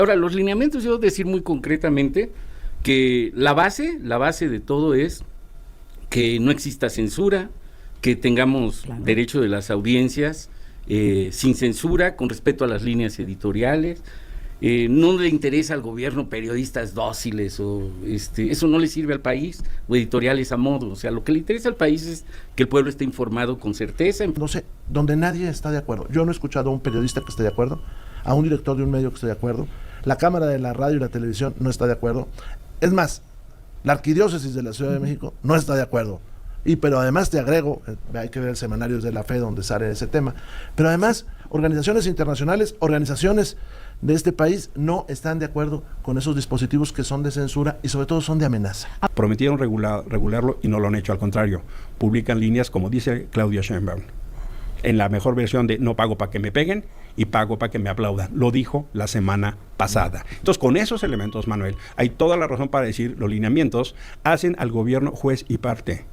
Ahora, los lineamientos, yo debo decir muy concretamente que la base de todo es que no exista censura, que tengamos derecho de las audiencias sin censura, con respeto a las líneas editoriales. No le interesa al gobierno periodistas dóciles o eso no le sirve al país, o editoriales a modo. O sea, lo que le interesa al país es que el pueblo esté informado con certeza. No sé, donde nadie está de acuerdo. Yo no he escuchado a un periodista que esté de acuerdo, a un director de un medio que esté de acuerdo. La Cámara de la Radio y la Televisión no está de acuerdo. Es más, la Arquidiócesis de la Ciudad de México no está de acuerdo. Pero además te agrego, hay que ver el semanario de la Fe donde sale ese tema, pero además organizaciones internacionales, organizaciones de este país no están de acuerdo con esos dispositivos que son de censura y sobre todo son de amenaza. Prometieron regularlo y no lo han hecho, al contrario, publican líneas como dice Claudia Sheinbaum, en la mejor versión de no pago para que me peguen y pago para que me aplaudan. Lo dijo la semana pasada. Entonces, con esos elementos, Manuel, hay toda la razón para decir los lineamientos hacen al gobierno juez y parte.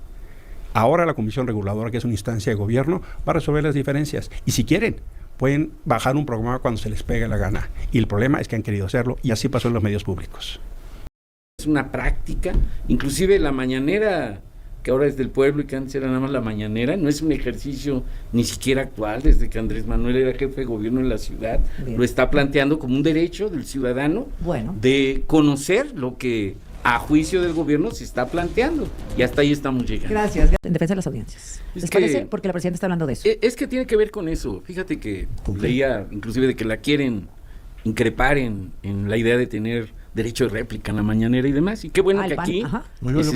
Ahora la Comisión Reguladora, que es una instancia de gobierno, va a resolver las diferencias. Y si quieren, pueden bajar un programa cuando se les pegue la gana. Y el problema es que han querido hacerlo, y así pasó en los medios públicos. Es una práctica, inclusive la mañanera, que ahora es del pueblo y que antes era nada más la mañanera, no es un ejercicio ni siquiera actual, desde que Andrés Manuel era jefe de gobierno en la ciudad. Bien. Lo está planteando como un derecho del ciudadano de conocer lo que a juicio del gobierno se está planteando, y hasta ahí estamos llegando. Gracias. En defensa de las audiencias. ¿Les parece? Porque la presidenta está hablando de eso. Es que tiene que ver con eso. Fíjate que leía inclusive de que la quieren increpar en la idea de tener derecho de réplica en la mañanera y demás, y qué bueno que aquí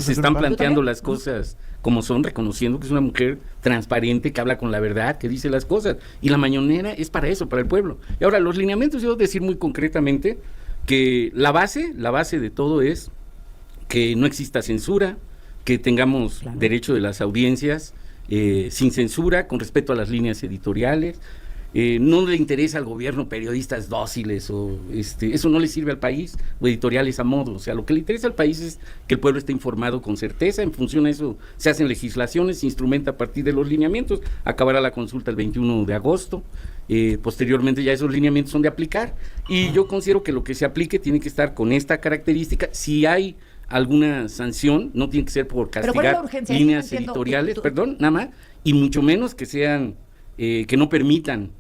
se están planteando las cosas como son, reconociendo que es una mujer transparente, que habla con la verdad, que dice las cosas, y la mañanera es para eso, para el pueblo. Y ahora, los lineamientos, yo debo decir muy concretamente que la base de todo es que no exista censura, que tengamos derecho de las audiencias sin censura, con respeto a las líneas editoriales. No le interesa al gobierno periodistas dóciles o eso no le sirve al país, o editoriales a modo. O sea, lo que le interesa al país es que el pueblo esté informado con certeza. En función de eso se hacen legislaciones, se instrumenta a partir de los lineamientos. Acabará la consulta el 21 de agosto. Posteriormente ya esos lineamientos son de aplicar, y yo considero que lo que se aplique tiene que estar con esta característica. Si hay alguna sanción, no tiene que ser por castigar líneas editoriales, nada más, y mucho menos que sean que no permitan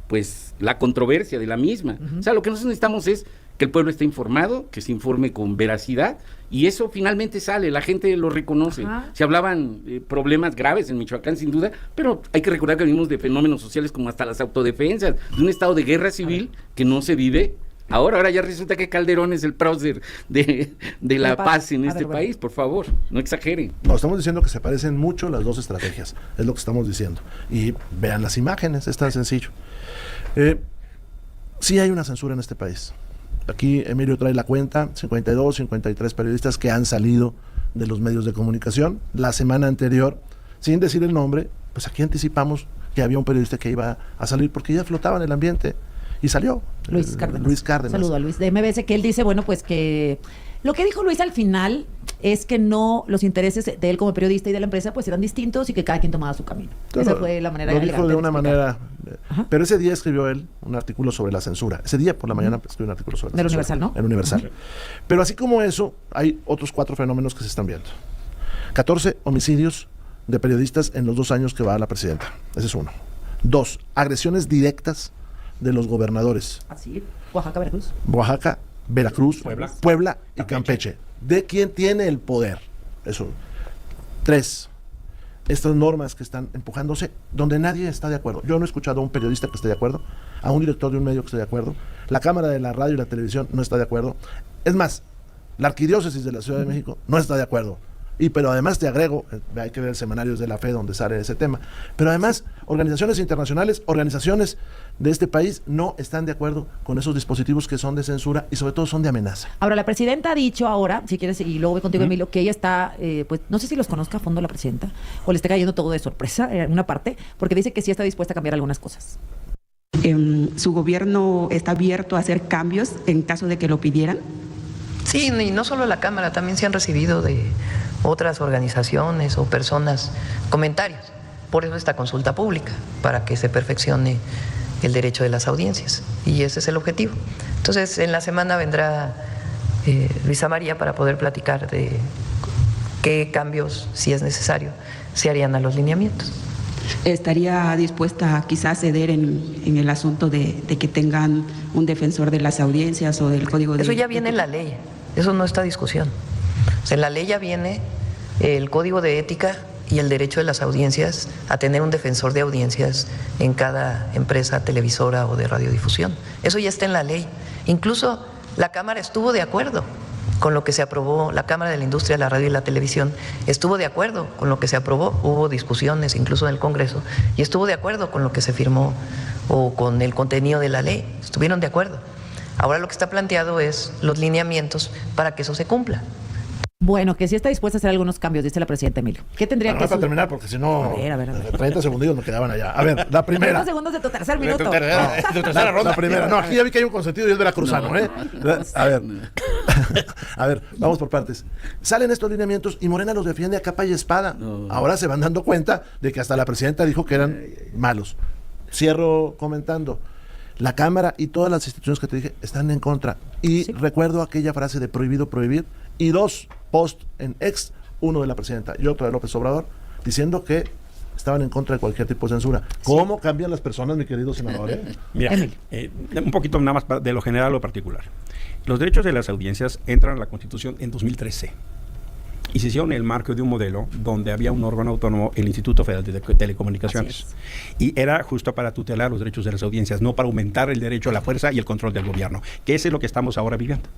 pues la controversia de la misma. O sea, lo que nosotros necesitamos es que el pueblo esté informado, que se informe con veracidad, y eso finalmente sale, la gente lo reconoce. Se hablaban problemas graves en Michoacán, sin duda, pero hay que recordar que venimos de fenómenos sociales como hasta las autodefensas, de un estado de guerra civil que no se vive. Ahora ya resulta que Calderón es el prócer de la paz en este país. Por favor, no exageren. No, estamos diciendo que se parecen mucho las dos estrategias, es lo que estamos diciendo. Y vean las imágenes, es tan sencillo. Sí hay una censura en este país. Aquí Emilio trae la cuenta, 52, 53 periodistas que han salido de los medios de comunicación. La semana anterior, sin decir el nombre, pues aquí anticipamos que había un periodista que iba a salir porque ya flotaba en el ambiente. Y salió Luis Cárdenas. Saludo a Luis de MBS, que él dice, bueno, pues que lo que dijo Luis al final es que no, los intereses de él como periodista y de la empresa pues eran distintos y que cada quien tomaba su camino. Claro, esa fue la manera lo dijo de una manera. Pero ese día escribió él un artículo sobre la censura. Ese día por la mañana escribió un artículo sobre la censura. Universal, ¿no? En Universal. Pero así como eso, hay otros 4 fenómenos que se están viendo. 14 homicidios de periodistas en los 2 años que va la presidenta. Ese es uno. 2, agresiones directas de los gobernadores. Así, Oaxaca, Veracruz, Puebla y Campeche. ¿De quién tiene el poder? Eso. 3, estas normas que están empujándose donde nadie está de acuerdo. Yo no he escuchado a un periodista que esté de acuerdo, a un director de un medio que esté de acuerdo. La Cámara de la Radio y la Televisión no está de acuerdo. Es más, la Arquidiócesis de la Ciudad de México no está de acuerdo. Pero además te agrego, hay que ver el semanario de la Fe donde sale ese tema, pero además organizaciones internacionales, organizaciones de este país no están de acuerdo con esos dispositivos que son de censura y sobre todo son de amenaza. Ahora, la presidenta ha dicho ahora, si quieres, y luego voy contigo, Emilio, que ella está, pues no sé si los conozca a fondo la presidenta o le esté cayendo todo de sorpresa en una parte, porque dice que sí está dispuesta a cambiar algunas cosas. ¿Su gobierno está abierto a hacer cambios en caso de que lo pidieran? Sí, y no solo la Cámara, también se han recibido de otras organizaciones o personas comentarios. Por eso esta consulta pública, para que se perfeccione el derecho de las audiencias. Y ese es el objetivo. Entonces, en la semana vendrá Luisa María para poder platicar de qué cambios, si es necesario, se harían a los lineamientos. ¿Estaría dispuesta quizás a ceder en el asunto de que tengan un defensor de las audiencias o del código de... Eso ya viene en la ley, eso no está a discusión. O sea, en la ley ya viene el código de ética y el derecho de las audiencias a tener un defensor de audiencias en cada empresa televisora o de radiodifusión. Eso ya está en la ley. Incluso la Cámara estuvo de acuerdo con lo que se aprobó, la Cámara de la Industria de la Radio y la Televisión estuvo de acuerdo con lo que se aprobó, hubo discusiones incluso en el Congreso, y estuvo de acuerdo con lo que se firmó o con el contenido de la ley, estuvieron de acuerdo. Ahora lo que está planteado es los lineamientos para que eso se cumpla. Bueno, que sí está dispuesta a hacer algunos cambios, dice la presidenta Emilio. ¿Qué tendría que hacer? Para terminar, porque si no, a ver. 30 segundos me quedaban allá. A ver, la primera. 30 segundos de tu tercer minuto. tercera ronda. La primera. No, aquí ya vi que hay un consentido y es veracruzano, ¿eh? A ver. A ver, vamos por partes. Salen estos lineamientos y Morena los defiende a capa y espada. Ahora se van dando cuenta de que hasta la presidenta dijo que eran malos. Cierro comentando. La Cámara y todas las instituciones que te dije están en contra. Y recuerdo aquella frase de prohibido prohibir y 2 post en ex, uno de la presidenta y otro de López Obrador, diciendo que estaban en contra de cualquier tipo de censura. ¿Cómo cambian las personas, mi querido senador? Mira, un poquito nada más de lo general a lo particular. Los derechos de las audiencias entran a la Constitución en 2013. Y se hicieron en el marco de un modelo donde había un órgano autónomo, el Instituto Federal de Telecomunicaciones. Y era justo para tutelar los derechos de las audiencias, no para aumentar el derecho a la fuerza y el control del gobierno, que ese es lo que estamos ahora viviendo.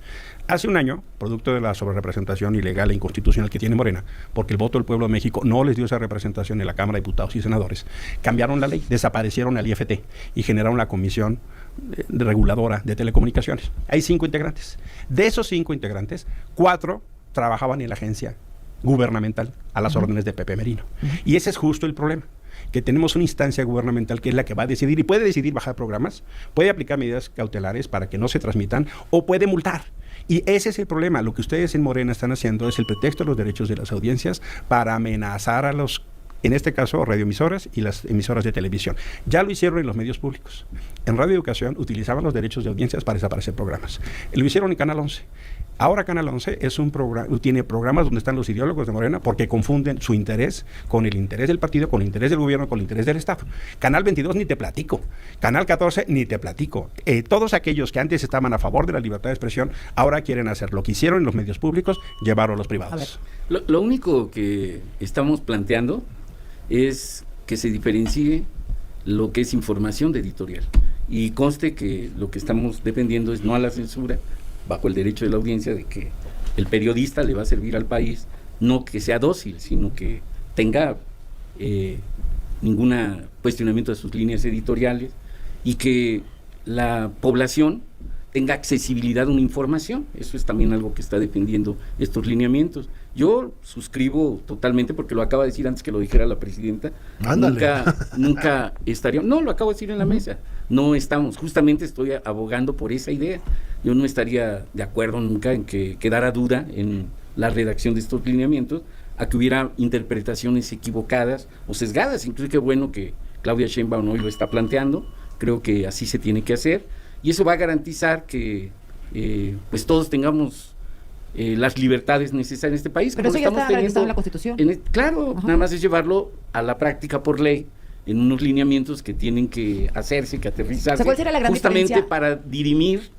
Hace un año, producto de la sobrerepresentación ilegal e inconstitucional que tiene Morena, porque el voto del pueblo de México no les dio esa representación en la Cámara de Diputados y Senadores, cambiaron la ley, desaparecieron al IFT y generaron la Comisión Reguladora de Telecomunicaciones. Hay 5 integrantes. De esos 5 integrantes, 4 trabajaban en la agencia gubernamental a las órdenes de Pepe Merino. Y ese es justo el problema, que tenemos una instancia gubernamental que es la que va a decidir y puede decidir bajar programas, puede aplicar medidas cautelares para que no se transmitan o puede multar. Y ese es el problema. Lo que ustedes en Morena están haciendo es el pretexto de los derechos de las audiencias para amenazar a los, en este caso, radioemisoras y las emisoras de televisión. Ya lo hicieron en los medios públicos. En Radio Educación utilizaban los derechos de audiencias para desaparecer programas. Lo hicieron en Canal 11. Ahora Canal 11 es tiene programas donde están los ideólogos de Morena porque confunden su interés con el interés del partido, con el interés del gobierno, con el interés del Estado. Canal 22 ni te platico. Canal 14 ni te platico. Todos aquellos que antes estaban a favor de la libertad de expresión ahora quieren hacer lo que hicieron en los medios públicos, llevarlo a los privados. Lo único que estamos planteando es que se diferencie lo que es información de editorial. Y conste que lo que estamos defendiendo es no a la censura, bajo el derecho de la audiencia, de que el periodista le va a servir al país, no que sea dócil, sino que tenga ningún cuestionamiento de sus líneas editoriales y que la población tenga accesibilidad a una información. Eso es también algo que está defendiendo estos lineamientos. Yo suscribo totalmente, porque lo acaba de decir antes que lo dijera la presidenta. Nunca estaría, no, lo acabo de decir en la mesa, no estamos, justamente estoy abogando por esa idea. Yo no estaría de acuerdo nunca en que quedara duda en la redacción de estos lineamientos, a que hubiera interpretaciones equivocadas o sesgadas. Incluso qué bueno que Claudia Sheinbaum hoy lo está planteando, creo que así se tiene que hacer, y eso va a garantizar que pues todos tengamos las libertades necesarias en este país. Pero eso ya está garantizado en la Constitución. Claro, nada más es llevarlo a la práctica por ley, en unos lineamientos que tienen que hacerse, que aterrizarse, o sea, ¿cuál será la gran justamente diferencia? Para dirimir,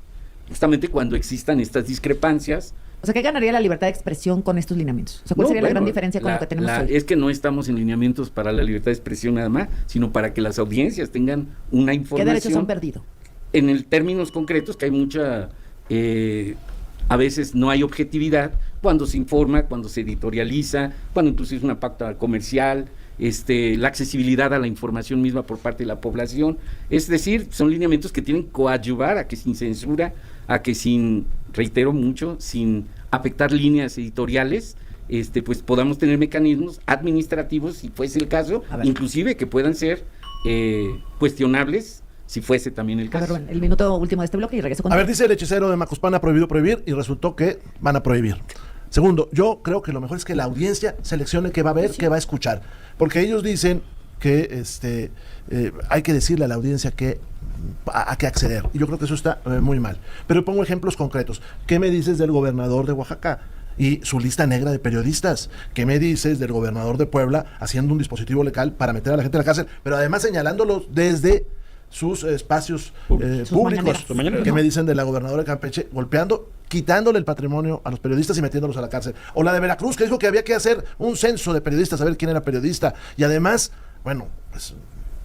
justamente cuando existan estas discrepancias. O sea, ¿qué ganaría la libertad de expresión con estos lineamientos? O sea, ¿cuál sería la gran diferencia con lo que tenemos hoy? Es que no estamos en lineamientos para la libertad de expresión nada más, sino para que las audiencias tengan una información. ¿Qué derechos han perdido? En el términos concretos, que hay mucha... a veces no hay objetividad cuando se informa, cuando se editorializa, cuando incluso es una pauta comercial, la accesibilidad a la información misma por parte de la población. Es decir, son lineamientos que tienen que coadyuvar a que sin censura, a que sin, reitero mucho, sin afectar líneas editoriales, pues podamos tener mecanismos administrativos, si fuese el caso, inclusive que puedan ser cuestionables, si fuese también el caso. A ver, Rubén, el minuto último de este bloque y regreso con... A ver, dice el hechicero de Macuspana, prohibido prohibir, y resultó que van a prohibir. Segundo, yo creo que lo mejor es que la audiencia seleccione qué va a ver, qué va a escuchar. Porque ellos dicen que hay que decirle a la audiencia qué a qué acceder. Y yo creo que eso está muy mal. Pero pongo ejemplos concretos. ¿Qué me dices del gobernador de Oaxaca y su lista negra de periodistas? ¿Qué me dices del gobernador de Puebla haciendo un dispositivo legal para meter a la gente en la cárcel, pero además señalándolos desde sus espacios públicos? ¿Qué me dicen de la gobernadora de Campeche golpeando, quitándole el patrimonio a los periodistas y metiéndolos a la cárcel? O la de Veracruz, que dijo que había que hacer un censo de periodistas, saber quién era periodista, y además, bueno, pues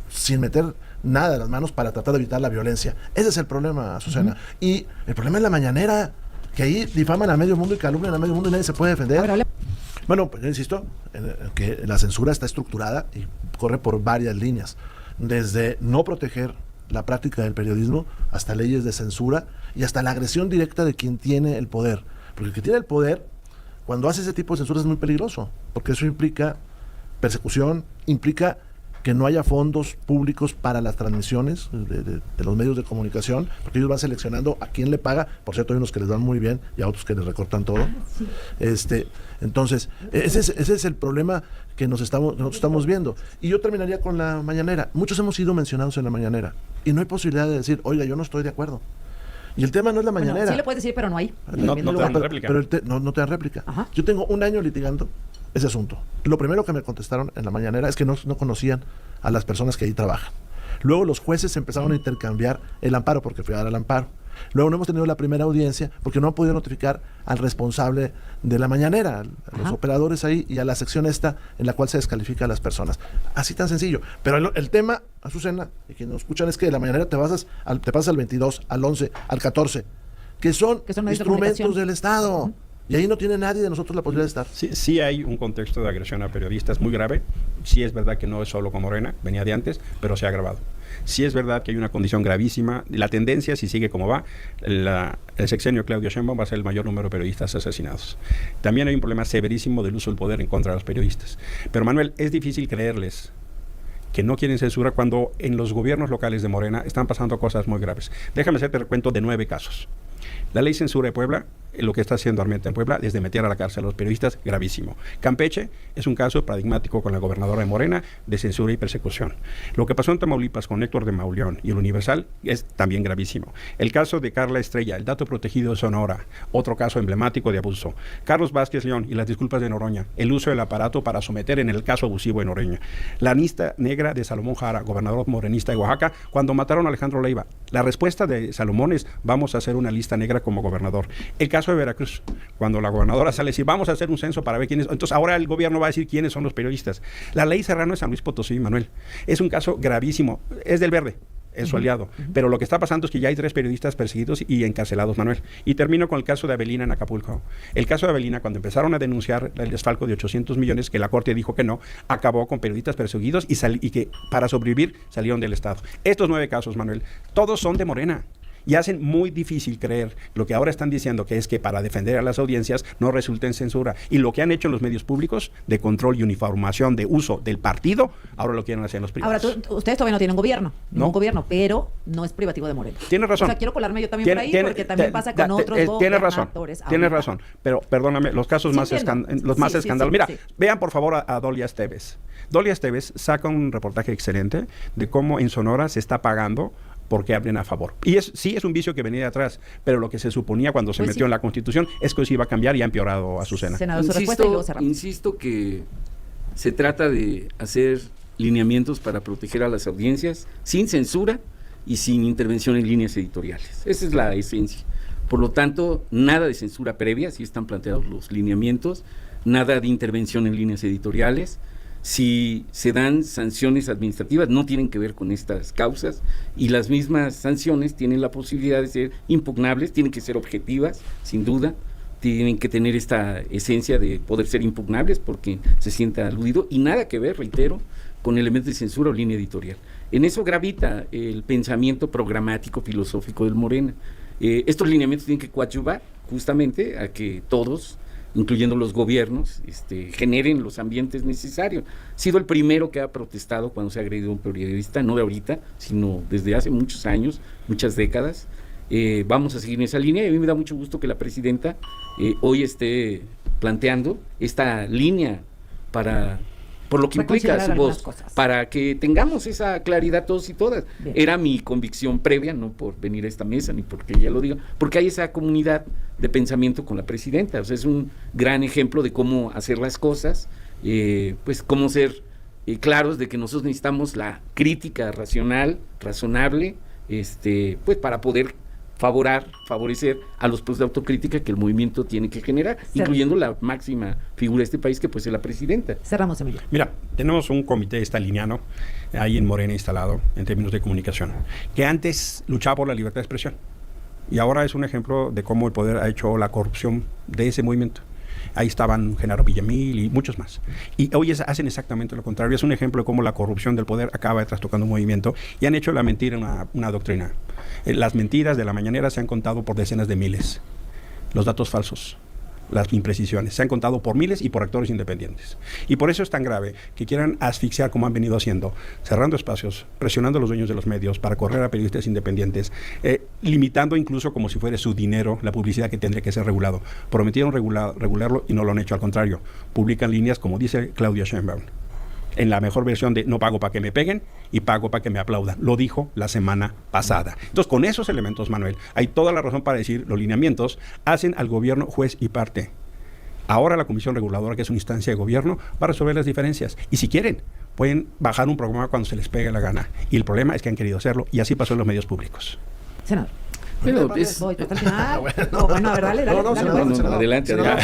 sin meter nada de las manos para tratar de evitar la violencia. Ese es el problema, Azucena. Y el problema es la mañanera, que ahí difaman a medio mundo y calumnian a medio mundo y nadie se puede defender. Bueno, pues yo insisto que la censura está estructurada y corre por varias líneas, desde no proteger la práctica del periodismo hasta leyes de censura y hasta la agresión directa de quien tiene el poder, porque el que tiene el poder, cuando hace ese tipo de censura, es muy peligroso, porque eso implica persecución, implica que no haya fondos públicos para las transmisiones de los medios de comunicación, porque ellos van seleccionando a quién le paga. Por cierto, hay unos que les dan muy bien y a otros que les recortan todo. Sí. Entonces, ese es el problema que nosotros estamos viendo. Y yo terminaría con la mañanera. Muchos hemos sido mencionados en la mañanera y no hay posibilidad de decir, oiga, yo no estoy de acuerdo. Y el tema no es la mañanera. Sí le puedes decir, pero no hay. No te dan réplica. No te dan réplica. Ajá. Yo tengo un año litigando ese asunto. Lo primero que me contestaron en la mañanera es que no conocían a las personas que ahí trabajan. Luego los jueces empezaron a intercambiar el amparo, porque fui a dar el amparo. Luego no hemos tenido la primera audiencia porque no han podido notificar al responsable de la mañanera, a los operadores ahí y a la sección esta en la cual se descalifica a las personas. Así tan sencillo. Pero el tema, Azucena, y quienes nos escuchan, es que de la mañanera te pasas al 22, al 11, al 14, que son instrumentos del Estado. Y ahí no tiene nadie de nosotros la posibilidad de estar. Sí hay un contexto de agresión a periodistas muy grave. Sí es verdad que no es solo con Morena, venía de antes, pero se ha agravado. Sí es verdad que hay una condición gravísima. La tendencia, si sigue como va, el sexenio Claudia Sheinbaum va a ser el mayor número de periodistas asesinados. También hay un problema severísimo del uso del poder en contra de los periodistas. Pero Manuel, es difícil creerles que no quieren censura cuando en los gobiernos locales de Morena están pasando cosas muy graves. Déjame hacerte recuento de 9 casos. La ley censura de Puebla, lo que está haciendo Armenta en Puebla es de meter a la cárcel a los periodistas, gravísimo. Campeche es un caso paradigmático con la gobernadora de Morena de censura y persecución. Lo que pasó en Tamaulipas con Héctor de Mauleón y el Universal es también gravísimo. El caso de Carla Estrella, el dato protegido de Sonora, otro caso emblemático de abuso. Carlos Vázquez León y las disculpas de Noroña, el uso del aparato para someter en el caso abusivo de Noroña. La lista negra de Salomón Jara, gobernador morenista de Oaxaca, cuando mataron a Alejandro Leiva. La respuesta de Salomón es, vamos a hacer una lista negra como gobernador. El caso de Veracruz, cuando la gobernadora sale a decir, vamos a hacer un censo para ver quiénes. Entonces ahora el gobierno va a decir quiénes son los periodistas. La ley Serrano de San Luis Potosí, Manuel, es un caso gravísimo. Es del Verde, es su aliado. Pero lo que está pasando es que ya hay 3 periodistas perseguidos y encarcelados, Manuel. Y termino con el caso de Avelina en Acapulco. El caso de Avelina, cuando empezaron a denunciar el desfalco de 800 millones, que la Corte dijo que no, acabó con periodistas perseguidos y que para sobrevivir salieron del Estado. Estos 9 casos, Manuel, todos son de Morena. Y hacen muy difícil creer lo que ahora están diciendo, que es que para defender a las audiencias no resulta en censura. Y lo que han hecho en los medios públicos de control y uniformación de uso del partido, ahora lo quieren hacer en los privados. Ahora, ustedes todavía no tienen gobierno, no un gobierno, pero no es privativo de Morena. Tienes razón. O sea, quiero colarme yo también por ahí, porque también pasa con otros gobernadores. Tienes razón, pero perdóname, los casos más escandalosos. Mira, vean por favor a Dolia Esteves. Dolia Esteves saca un reportaje excelente de cómo en Sonora se está pagando porque hablen a favor. Y sí es un vicio que venía de atrás, pero lo que se suponía cuando se metió en la Constitución es que eso iba a cambiar y ha empeorado a Azucena. Insisto que se trata de hacer lineamientos para proteger a las audiencias sin censura y sin intervención en líneas editoriales. Esa es la esencia. Por lo tanto, nada de censura previa, así están planteados los lineamientos, nada de intervención en líneas editoriales. Si se dan sanciones administrativas, no tienen que ver con estas causas, y las mismas sanciones tienen la posibilidad de ser impugnables, tienen que ser objetivas, sin duda, tienen que tener esta esencia de poder ser impugnables porque se sienta aludido, y nada que ver, reitero, con elementos de censura o línea editorial. En eso gravita el pensamiento programático filosófico del Morena. Estos lineamientos tienen que coadyuvar justamente a que todos, incluyendo los gobiernos, generen los ambientes necesarios. He sido el primero que ha protestado cuando se ha agredido a un periodista, no de ahorita, sino desde hace muchos años, muchas décadas. Vamos a seguir en esa línea, y a mí me da mucho gusto que la presidenta hoy esté planteando esta línea para por lo que implica su voz, para que tengamos esa claridad todos y todas. Bien. Era mi convicción previa, no por venir a esta mesa, ni porque ella lo diga, porque hay esa comunidad de pensamiento con la presidenta. O sea, es un gran ejemplo de cómo hacer las cosas, pues cómo ser claros de que nosotros necesitamos la crítica racional, razonable, pues para poder favorecer a los procesos de autocrítica que el movimiento tiene que generar, incluyendo la máxima figura de este país, que pues es la presidenta. Cerramos, Emilio. Mira, tenemos un comité staliniano ahí en Morena instalado en términos de comunicación, que antes luchaba por la libertad de expresión y ahora es un ejemplo de cómo el poder ha hecho la corrupción de ese movimiento. Ahí estaban Genaro Villamil y muchos más. Y hoy hacen exactamente lo contrario. Es un ejemplo de cómo la corrupción del poder acaba trastocando un movimiento y han hecho la mentira una doctrina. Las mentiras de la mañanera se han contado por decenas de miles. Los datos falsos, las imprecisiones, se han contado por miles y por actores independientes. Y por eso es tan grave que quieran asfixiar como han venido haciendo, cerrando espacios, presionando a los dueños de los medios para correr a periodistas independientes, limitando incluso como si fuera su dinero la publicidad que tendría que ser regulado. Prometieron regularlo y no lo han hecho, al contrario. Publican líneas como dice Claudia Sheinbaum, en la mejor versión de no pago para que me peguen y pago para que me aplaudan. Lo dijo la semana pasada. Entonces, con esos elementos, Manuel, hay toda la razón para decir los lineamientos hacen al gobierno juez y parte. Ahora la Comisión Reguladora, que es una instancia de gobierno, va a resolver las diferencias. Y si quieren, pueden bajar un programa cuando se les pegue la gana. Y el problema es que han querido hacerlo y así pasó en los medios públicos. Senador. Bueno, bueno, a ver, dale. Adelante. Bueno,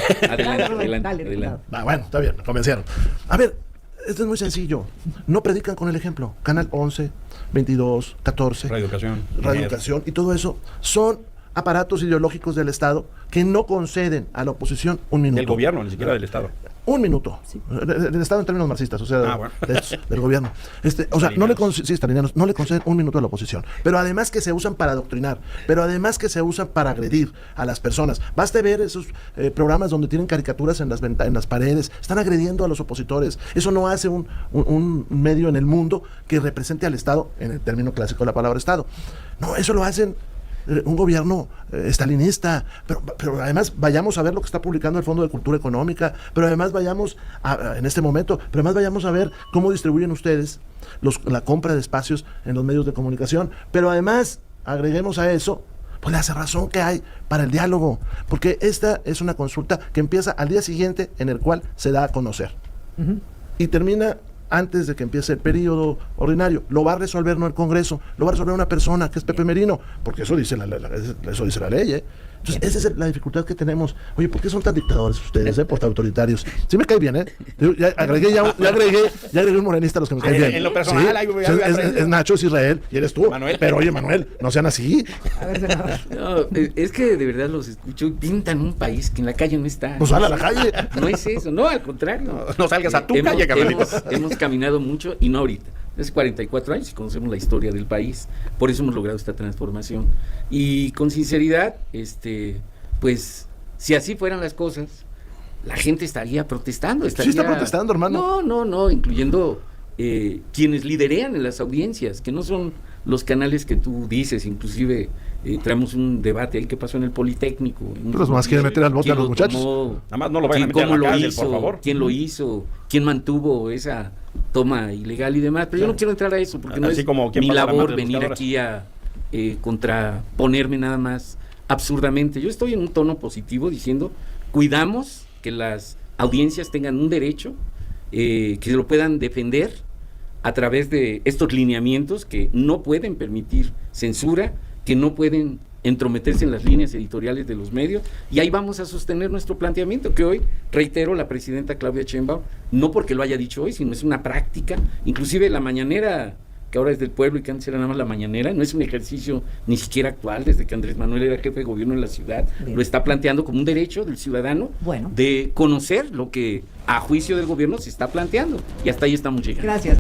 está bien, me convencieron. A ver, esto es muy sencillo. No predican con el ejemplo. Canal 11, 22, 14. Radio Educación y todo eso son aparatos ideológicos del Estado que no conceden a la oposición un minuto. Del gobierno, ni siquiera del Estado. Un minuto. Sí. Del Estado en términos marxistas, o sea, del gobierno. O sea, no le conceden un minuto a la oposición. Pero además que se usan para adoctrinar, pero además que se usan para agredir a las personas. Baste ver esos programas donde tienen caricaturas en las paredes, están agrediendo a los opositores. Eso no hace un medio en el mundo que represente al Estado, en el término clásico de la palabra Estado. No, eso lo hacen un gobierno estalinista, pero además vayamos a ver lo que está publicando el Fondo de Cultura Económica, pero además vayamos en este momento, pero además vayamos a ver cómo distribuyen ustedes la compra de espacios en los medios de comunicación, pero además agreguemos a eso pues la cerrazón que hay para el diálogo, porque esta es una consulta que empieza al día siguiente en el cual se da a conocer y termina antes de que empiece el periodo ordinario. Lo va a resolver no el Congreso, lo va a resolver una persona que es Pepe Merino, porque eso dice la ley, Entonces, esa es la dificultad que tenemos. Oye, ¿por qué son tan dictadores ustedes, por tan autoritarios? Sí me cae bien, Ya agregué un morenista a los que me caen bien. En lo personal, ¿sí? Es Nacho, es Israel, y eres tú. Manuel. Pero oye, Manuel, no sean así. A ver, no, es que de verdad los escucho y pintan un país que en la calle no está. Pues sal a la calle. No es eso, no, al contrario. No salgas a tu calle, Carolito. Hemos caminado mucho y no ahorita. Hace 44 años y conocemos la historia del país. Por eso hemos logrado esta transformación. Y con sinceridad, pues, si así fueran las cosas, la gente estaría protestando. Sí está protestando, hermano. No, incluyendo quienes liderean en las audiencias, que no son los canales que tú dices, inclusive traemos un debate ahí que pasó en el Politécnico. Los más quieren meter al bote a los muchachos. Nada más no lo vayan a meter a la cárcel, por favor. ¿Quién lo hizo? ¿Quién mantuvo esa toma ilegal y demás? Pero yo no quiero entrar a eso, porque así no es como mi labor venir aquí a contraponerme nada más absurdamente. Yo estoy en un tono positivo diciendo, cuidamos que las audiencias tengan un derecho, que se lo puedan defender a través de estos lineamientos que no pueden permitir censura, que no pueden entrometerse en las líneas editoriales de los medios, y ahí vamos a sostener nuestro planteamiento, que hoy, reitero, la presidenta Claudia Sheinbaum, no porque lo haya dicho hoy, sino es una práctica, inclusive la mañanera, que ahora es del pueblo y que antes era nada más la mañanera, no es un ejercicio ni siquiera actual, desde que Andrés Manuel era jefe de gobierno en la ciudad. Bien. Lo está planteando como un derecho del ciudadano de conocer lo que a juicio del gobierno se está planteando, y hasta ahí estamos llegando. Gracias.